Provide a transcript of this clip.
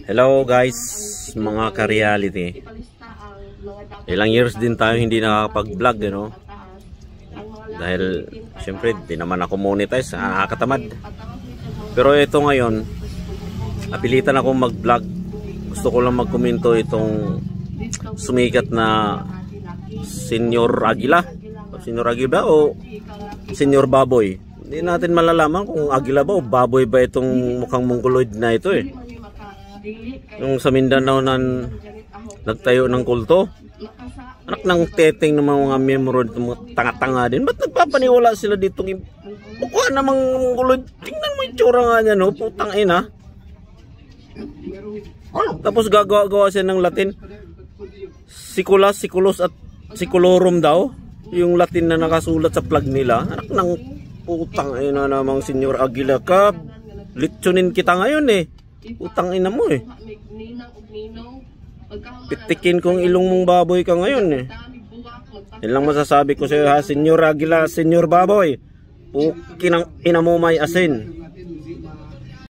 Hello guys, mga ka-reality. Ilang years din tayo hindi nakakapag-vlog, you know? Dahil syempre di naman ako monetize, nakakatamad. Pero ito ngayon, napilitan ako mag-vlog. Gusto ko lang magkomento itong sumikat na Senyor Aguila. Senyor Aguila o Senyor Baboy. Hindi natin malalaman kung Aguila ba o Baboy ba itong mukhang mongoloid na ito eh. Yung sa Mindanao nagtayo ng kulto. Anak ng teteng ng mga miyembro dito, mga tanga-tanga din. Ba't nagpapaniwala sila dito? Mukha namang mongoloid. Tingnan mo yung tsura nga niya, no? Putang ina. Tapos gagawa siya ng Latin. Sikulas, sikulos at sikulorum daw. Yung Latin na nakasulat sa plug nila. Anak ng putang ina namang Senyor Aguila ka. Litsunin kita ngayon eh. Putang ina mo eh. Pitikin kong ilong mong baboy ka ngayon eh. Yan lang masasabi ko sa iyo ha, Senyor Aguila, Senyor Baboy. Pukin ang ina mo may asin.